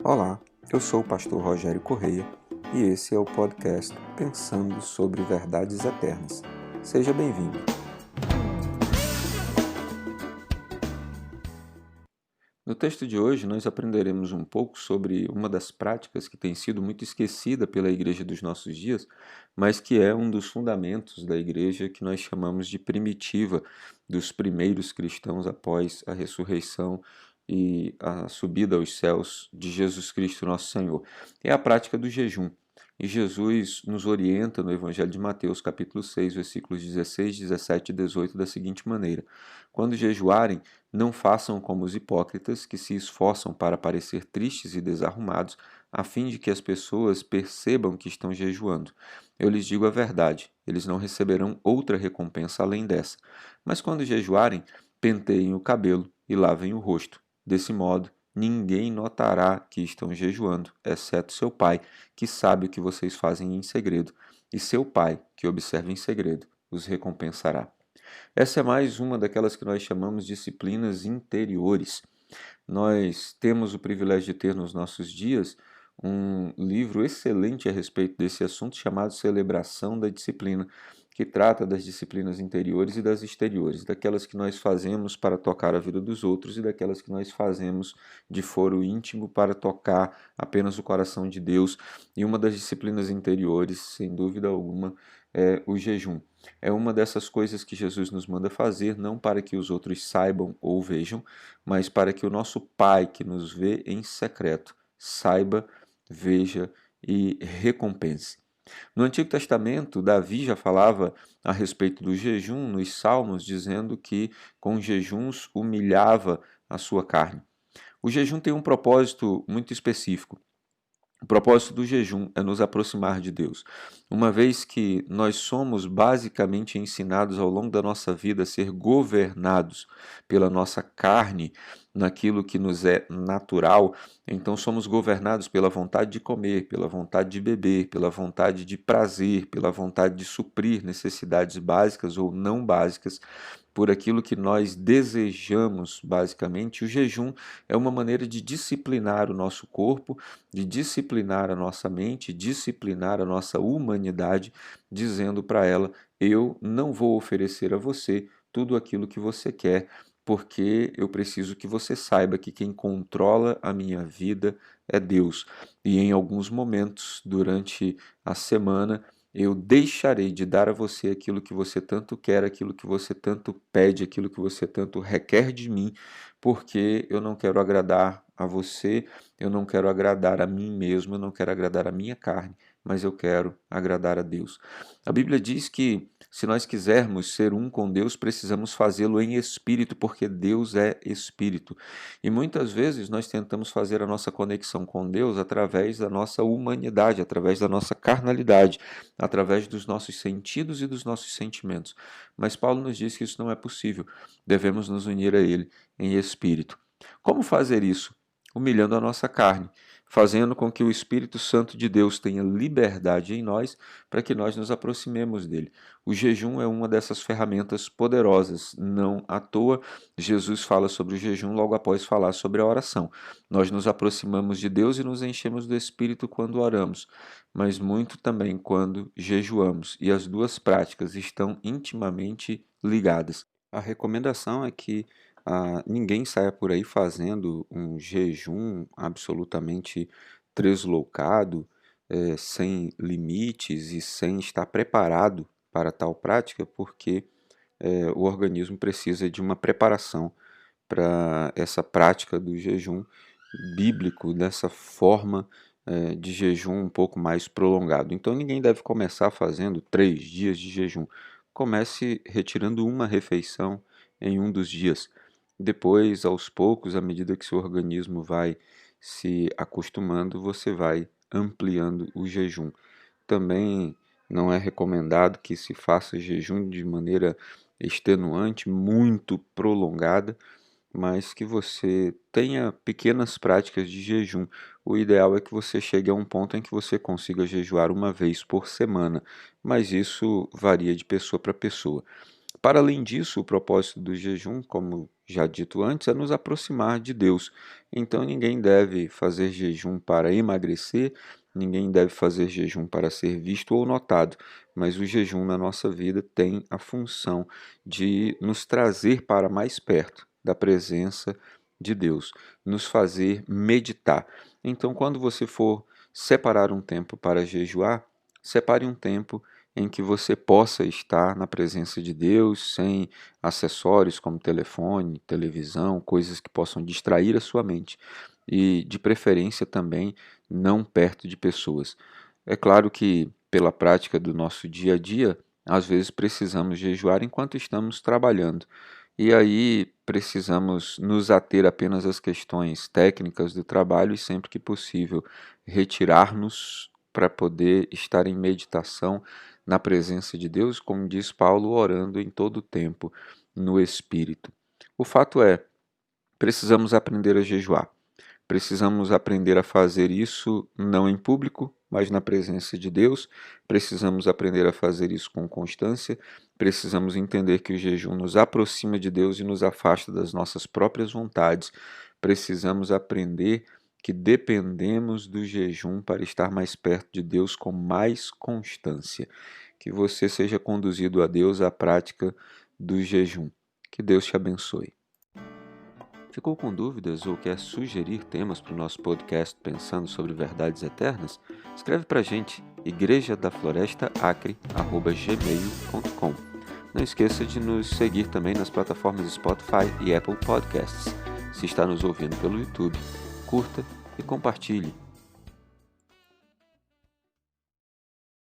Olá, eu sou o pastor Rogério Correia e esse é o podcast Pensando sobre Verdades Eternas. Seja bem-vindo. No texto de hoje, nós aprenderemos um pouco sobre uma das práticas que tem sido muito esquecida pela igreja dos nossos dias, mas que é um dos fundamentos da igreja que nós chamamos de primitiva, dos primeiros cristãos após a ressurreição e a subida aos céus de Jesus Cristo, nosso Senhor. É a prática do jejum. E Jesus nos orienta no Evangelho de Mateus, capítulo 6, versículos 16, 17 e 18, da seguinte maneira: Quando jejuarem, não façam como os hipócritas, que se esforçam para parecer tristes e desarrumados, a fim de que as pessoas percebam que estão jejuando. Eu lhes digo a verdade, eles não receberão outra recompensa além dessa. Mas quando jejuarem, penteiem o cabelo e lavem o rosto. Desse modo, ninguém notará que estão jejuando, exceto seu pai, que sabe o que vocês fazem em segredo, e seu pai, que observa em segredo, os recompensará. Essa é mais uma daquelas que nós chamamos de disciplinas interiores. Nós temos o privilégio de ter nos nossos dias um livro excelente a respeito desse assunto chamado Celebração da Disciplina, que trata das disciplinas interiores e das exteriores, daquelas que nós fazemos para tocar a vida dos outros e daquelas que nós fazemos de foro íntimo para tocar apenas o coração de Deus. E uma das disciplinas interiores, sem dúvida alguma, é o jejum. É uma dessas coisas que Jesus nos manda fazer, não para que os outros saibam ou vejam, mas para que o nosso Pai, que nos vê em secreto, saiba, veja e recompense. No Antigo Testamento, Davi já falava a respeito do jejum nos Salmos, dizendo que com jejuns humilhava a sua carne. O jejum tem um propósito muito específico. O propósito do jejum é nos aproximar de Deus. Uma vez que nós somos basicamente ensinados ao longo da nossa vida a ser governados pela nossa carne, naquilo que nos é natural, então somos governados pela vontade de comer, pela vontade de beber, pela vontade de prazer, pela vontade de suprir necessidades básicas ou não básicas, por aquilo que nós desejamos, basicamente. O jejum é uma maneira de disciplinar o nosso corpo, de disciplinar a nossa mente, disciplinar a nossa humanidade, dizendo para ela: eu não vou oferecer a você tudo aquilo que você quer, porque eu preciso que você saiba que quem controla a minha vida é Deus. E em alguns momentos durante a semana eu deixarei de dar a você aquilo que você tanto quer, aquilo que você tanto pede, aquilo que você tanto requer de mim, porque eu não quero agradar a você, eu não quero agradar a mim mesmo, eu não quero agradar a minha carne, mas eu quero agradar a Deus. A Bíblia diz que se nós quisermos ser um com Deus, precisamos fazê-lo em espírito, porque Deus é espírito. E muitas vezes nós tentamos fazer a nossa conexão com Deus através da nossa humanidade, através da nossa carnalidade, através dos nossos sentidos e dos nossos sentimentos. Mas Paulo nos diz que isso não é possível. Devemos nos unir a Ele em espírito. Como fazer isso? Humilhando a nossa carne, fazendo com que o Espírito Santo de Deus tenha liberdade em nós para que nós nos aproximemos dele. O jejum é uma dessas ferramentas poderosas. Não à toa, Jesus fala sobre o jejum logo após falar sobre a oração. Nós nos aproximamos de Deus e nos enchemos do Espírito quando oramos, mas muito também quando jejuamos, e as duas práticas estão intimamente ligadas. A recomendação é que ninguém saia por aí fazendo um jejum absolutamente tresloucado, sem limites e sem estar preparado para tal prática, porque o organismo precisa de uma preparação para essa prática do jejum bíblico, dessa forma de jejum um pouco mais prolongado. Então ninguém deve começar fazendo 3 dias de jejum. Comece retirando uma refeição em um dos dias. Depois, aos poucos, à medida que seu organismo vai se acostumando, você vai ampliando o jejum. Também não é recomendado que se faça jejum de maneira extenuante, muito prolongada, mas que você tenha pequenas práticas de jejum. O ideal é que você chegue a um ponto em que você consiga jejuar uma vez por semana, mas isso varia de pessoa para pessoa. Para além disso, o propósito do jejum, como já dito antes, é nos aproximar de Deus. Então ninguém deve fazer jejum para emagrecer, ninguém deve fazer jejum para ser visto ou notado, mas o jejum na nossa vida tem a função de nos trazer para mais perto da presença de Deus, nos fazer meditar. Então, quando você for separar um tempo para jejuar, separe um tempo em que você possa estar na presença de Deus, sem acessórios como telefone, televisão, coisas que possam distrair a sua mente. E, de preferência, também não perto de pessoas. É claro que, pela prática do nosso dia a dia, às vezes precisamos jejuar enquanto estamos trabalhando. E aí precisamos nos ater apenas às questões técnicas do trabalho e, sempre que possível, retirar-nos para poder estar em meditação na presença de Deus, como diz Paulo, orando em todo o tempo no Espírito. O fato é, precisamos aprender a jejuar. Precisamos aprender a fazer isso não em público, mas na presença de Deus. Precisamos aprender a fazer isso com constância. Precisamos entender que o jejum nos aproxima de Deus e nos afasta das nossas próprias vontades. Precisamos aprender que dependemos do jejum para estar mais perto de Deus com mais constância. Que você seja conduzido a Deus à prática do jejum. Que Deus te abençoe. Ficou com dúvidas ou quer sugerir temas para o nosso podcast Pensando sobre Verdades Eternas? Escreve para a gente, igrejadaflorestaacre@gmail.com. Não esqueça de nos seguir também nas plataformas Spotify e Apple Podcasts. Se está nos ouvindo pelo YouTube, curta e compartilhe.